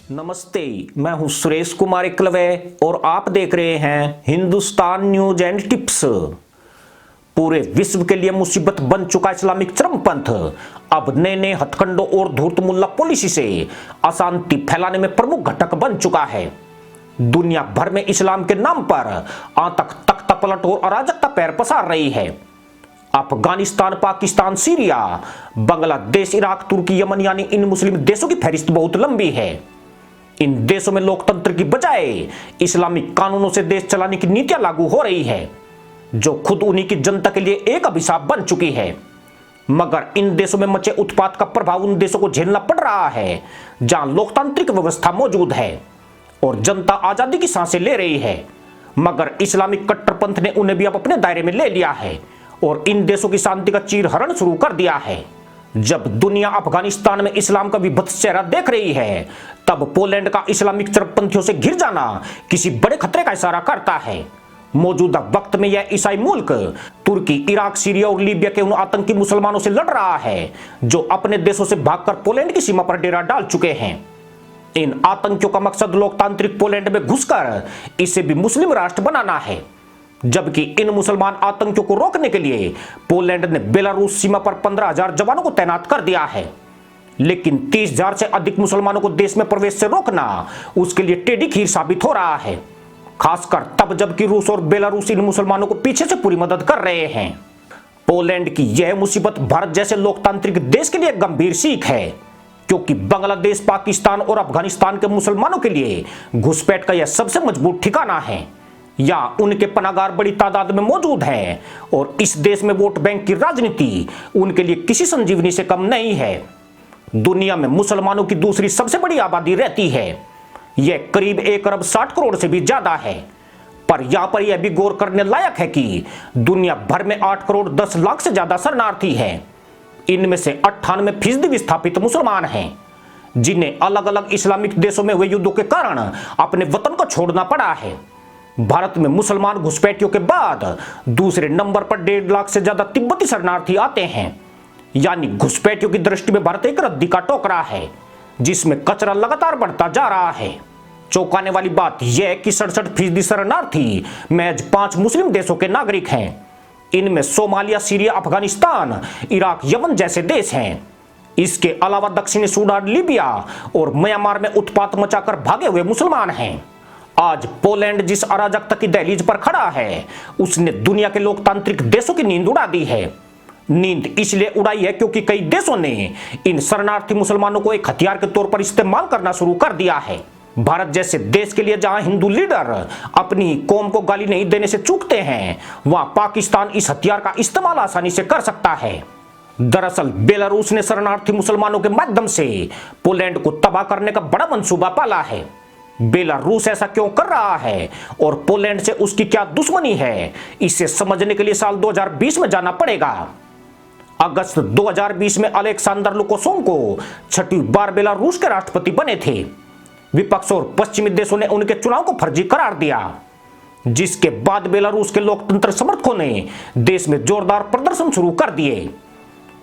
नमस्ते, मैं हूं सुरेश कुमार एकलवे और आप देख रहे हैं हिंदुस्तान न्यूज एंड टिप्स। पूरे विश्व के लिए मुसीबत बन चुका इस्लामिक चरमपंथ अब नए नए हथकंडों और धूर्त मुल्ला पॉलिसी से अशांति फैलाने में प्रमुख घटक बन चुका है। दुनिया भर में इस्लाम के नाम पर आतंक तख्ता पलट और अराजकता पैर पसार रही है। अफगानिस्तान, पाकिस्तान, सीरिया, बांग्लादेश, इराक, तुर्की, यमन यानी इन मुस्लिम देशों की फहरिस्त बहुत लंबी है। इन देशों में लोकतंत्र की बजाय इस्लामिक कानूनों से देश चलाने की नीतियां लागू हो रही है, जो खुद उन्हीं की जनता के लिए एक अभिशाप बन चुकी है। मगर इन देशों में मचे उत्पात का प्रभाव उन देशों को झेलना पड़ रहा है जहां लोकतांत्रिक व्यवस्था मौजूद है और जनता आजादी की सांसें ले रही है। मगर इस्लामिक कट्टरपंथ ने उन्हें भी अब अपने दायरे में ले लिया है और इन देशों की शांति का चीरहरण शुरू कर दिया है। जब दुनिया अफगानिस्तान में इस्लाम का विभत्स चेहरा देख रही है, तब पोलैंड का इस्लामिक चरमपंथियों से घिर जाना किसी बड़े खतरे का इशारा करता है। मौजूदा वक्त में यह ईसाई मुल्क तुर्की, इराक, सीरिया और लीबिया के उन आतंकी मुसलमानों से लड़ रहा है जो अपने देशों से भागकर पोलैंड की सीमा पर डेरा डाल चुके हैं। इन आतंकियों का मकसद लोकतांत्रिक पोलैंड में घुसकर इसे भी मुस्लिम राष्ट्र बनाना है, जबकि इन मुसलमान आतंकियों को रोकने के लिए पोलैंड ने बेलारूस सीमा पर 15,000 जवानों को तैनात कर दिया है। लेकिन 30,000 से अधिक मुसलमानों को देश में प्रवेश से रोकना उसके लिए टेढ़ी खीर साबित हो रहा है, खासकर तब जबकि रूस और बेलारूस इन मुसलमानों को पीछे से पूरी मदद कर रहे हैं। पोलैंड की यह मुसीबत भारत जैसे लोकतांत्रिक देश के लिए गंभीर सीख है, क्योंकि बांग्लादेश, पाकिस्तान और अफगानिस्तान के मुसलमानों के लिए घुसपैठ का यह सबसे मजबूत ठिकाना है या उनके पनागार बड़ी तादाद में मौजूद है और इस देश में वोट बैंक की राजनीति उनके लिए किसी संजीवनी से कम नहीं है। दुनिया में मुसलमानों की दूसरी सबसे बड़ी आबादी रहती है, यह करीब 1 अरब 60 करोड़ से भी ज्यादा है। पर यहां पर यह भी गौर करने लायक है कि दुनिया भर में 8 करोड़ 10 लाख से ज्यादा शरणार्थी हैं। इनमें से 98% विस्थापित मुसलमान हैं, जिन्हें अलग अलग इस्लामिक देशों में हुए युद्धों के कारण अपने वतन को छोड़ना पड़ा है। भारत में मुसलमान घुसपैठियों के बाद दूसरे नंबर पर 1.5 लाख से ज्यादा तिब्बती शरणार्थी आते हैं। यानी घुसपैठियों की दृष्टि में भारत एक रद्दी का टोकरा है जिसमें कचरा लगातार बढ़ता जा रहा है। चौंकाने वाली बात यह कि 67% शरणार्थी महज 5 मुस्लिम देशों के नागरिक हैं। इनमें Somalia, Syria, Afghanistan, Iraq, Yemen जैसे देश हैं। इसके अलावा दक्षिणी सूडान, लीबिया और म्यांमार में उत्पात मचाकर भागे हुए मुसलमान हैं। आज पोलैंड जिस अराजकता की दहलीज पर खड़ा है, उसने दुनिया के लोकतांत्रिक देशों की नींद उड़ा दी है। नींद इसलिए उड़ाई है क्योंकि कई देशों ने इन शरणार्थी मुसलमानों को एक हथियार के तौर पर इस्तेमाल करना शुरू कर दिया है। भारत जैसे देश के लिए जहां हिंदू लीडर अपनी कौम को गाली नहीं देने से चूकते हैं, वहां पाकिस्तान इस हथियार का इस्तेमाल आसानी से कर सकता है। दरअसल बेलारूस ने शरणार्थी मुसलमानों के माध्यम से पोलैंड को तबाह करने का बड़ा मंसूबा पाला है। बेलारूस ऐसा क्यों कर रहा है और पोलैंड से उसकी क्या दुश्मनी है, इसे समझने के लिए साल 2020 में जाना पड़ेगा। अगस्त 2020 में अलेक्सांदर लुकाशेंको 6वीं बार बेलारूस के राष्ट्रपति बने थे। विपक्ष और पश्चिमी देशों ने उनके चुनाव को फर्जी करार दिया, जिसके बाद बेलारूस के लोकतंत्र समर्थकों ने देश में जोरदार प्रदर्शन शुरू कर दिए।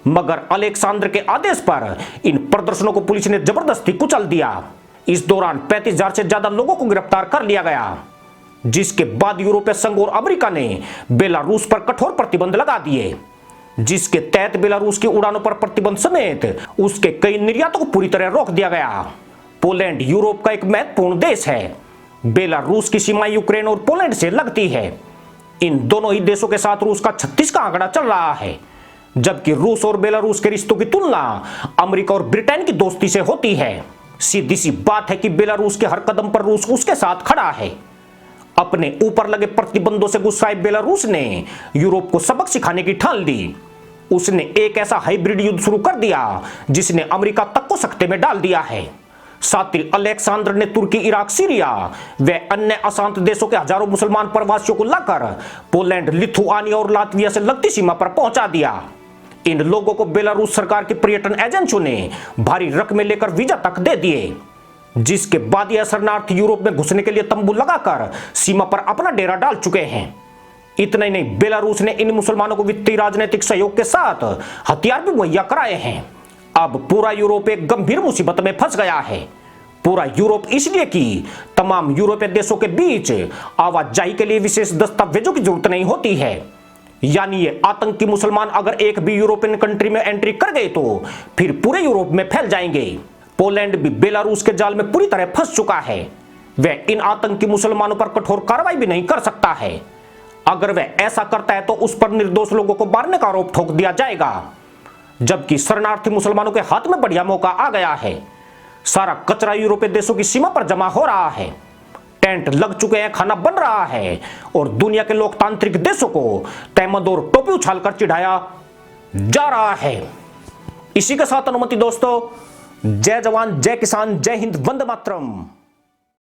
मगर अलेक्सांदर के आदेश पर इन प्रदर्शनों को पुलिस ने जबरदस्ती कुचल दिया। इस दौरान 35,000 से ज्यादा लोगों को गिरफ्तार कर लिया गया, जिसके बाद यूरोपीय संघ और अमेरिका ने बेलारूस पर कठोर प्रतिबंध लगा दिए, जिसके तहत बेलारूस की उड़ानों पर प्रतिबंध समेत उसके कई निर्यातों को पूरी तरह रोक दिया गया। पोलैंड यूरोप का एक महत्वपूर्ण देश है। बेलारूस की सीमा यूक्रेन और पोलैंड से लगती है। इन दोनों ही देशों के साथ रूस का 36 का आंकड़ा चल रहा है, जबकि रूस और बेलारूस के रिश्तों की तुलना अमेरिका और ब्रिटेन की दोस्ती से होती है। सीधी सी बात है कि बेलारूस के हर कदम पर रूस उसके साथ खड़ा है। अपने ऊपर लगे प्रतिबंधों से गुस्साए बेलारूस ने यूरोप को सबक सिखाने की ठान ली। उसने एक ऐसा हाइब्रिड युद्ध शुरू कर दिया जिसने अमेरिका तक को सकते में डाल दिया है। साथ ही अलेक्सांदर ने तुर्की, इराक, सीरिया व अन्य अशांत देशों के हजारों मुसलमान प्रवासियों को लाकर पोलैंड, लिथुआनिया और लातविया से लगती सीमा पर पहुंचा दिया। इन लोगों को बेलारूस सरकार के पर्यटन एजेंसियों ने भारी रकमें लेकर वीजा तक दे दिए, जिसके बाद यह शरणार्थी यूरोप में घुसने के लिए तंबू लगाकर सीमा पर अपना डेरा डाल चुके हैं। इतना ही नहीं, बेलारूस ने इन मुसलमानों को वित्तीय राजनीतिक सहयोग के साथ हथियार भी मुहैया कराए हैं। अब पूरा यूरोप एक गंभीर मुसीबत में फंस गया है। पूरा यूरोप इसलिए कि तमाम यूरोपीय देशों के बीच आवाजाही के लिए विशेष दस्तावेजों की जरूरत नहीं होती है। यानी ये आतंकी मुसलमान अगर एक भी यूरोपियन कंट्री में एंट्री कर गए तो फिर पूरे यूरोप में फैल जाएंगे। पोलैंड भी बेलारूस के जाल में पूरी तरह फंस चुका है। वह इन आतंकी मुसलमानों पर कठोर कार्रवाई भी नहीं कर सकता है। अगर वह ऐसा करता है तो उस पर निर्दोष लोगों को मारने का आरोप ठोक दिया जाएगा, जबकि शरणार्थी मुसलमानों के हाथ में बढ़िया मौका आ गया है। सारा कचरा यूरोपीय देशों की सीमा पर जमा हो रहा है, टेंट लग चुके हैं, खाना बन रहा है और दुनिया के लोकतांत्रिक देशों को तहमद और टोपी उछालकर चिढ़ाया जा रहा है। इसी के साथ अनुमति दोस्तों, जय जवान, जय किसान, जय हिंद, वंदे मातरम।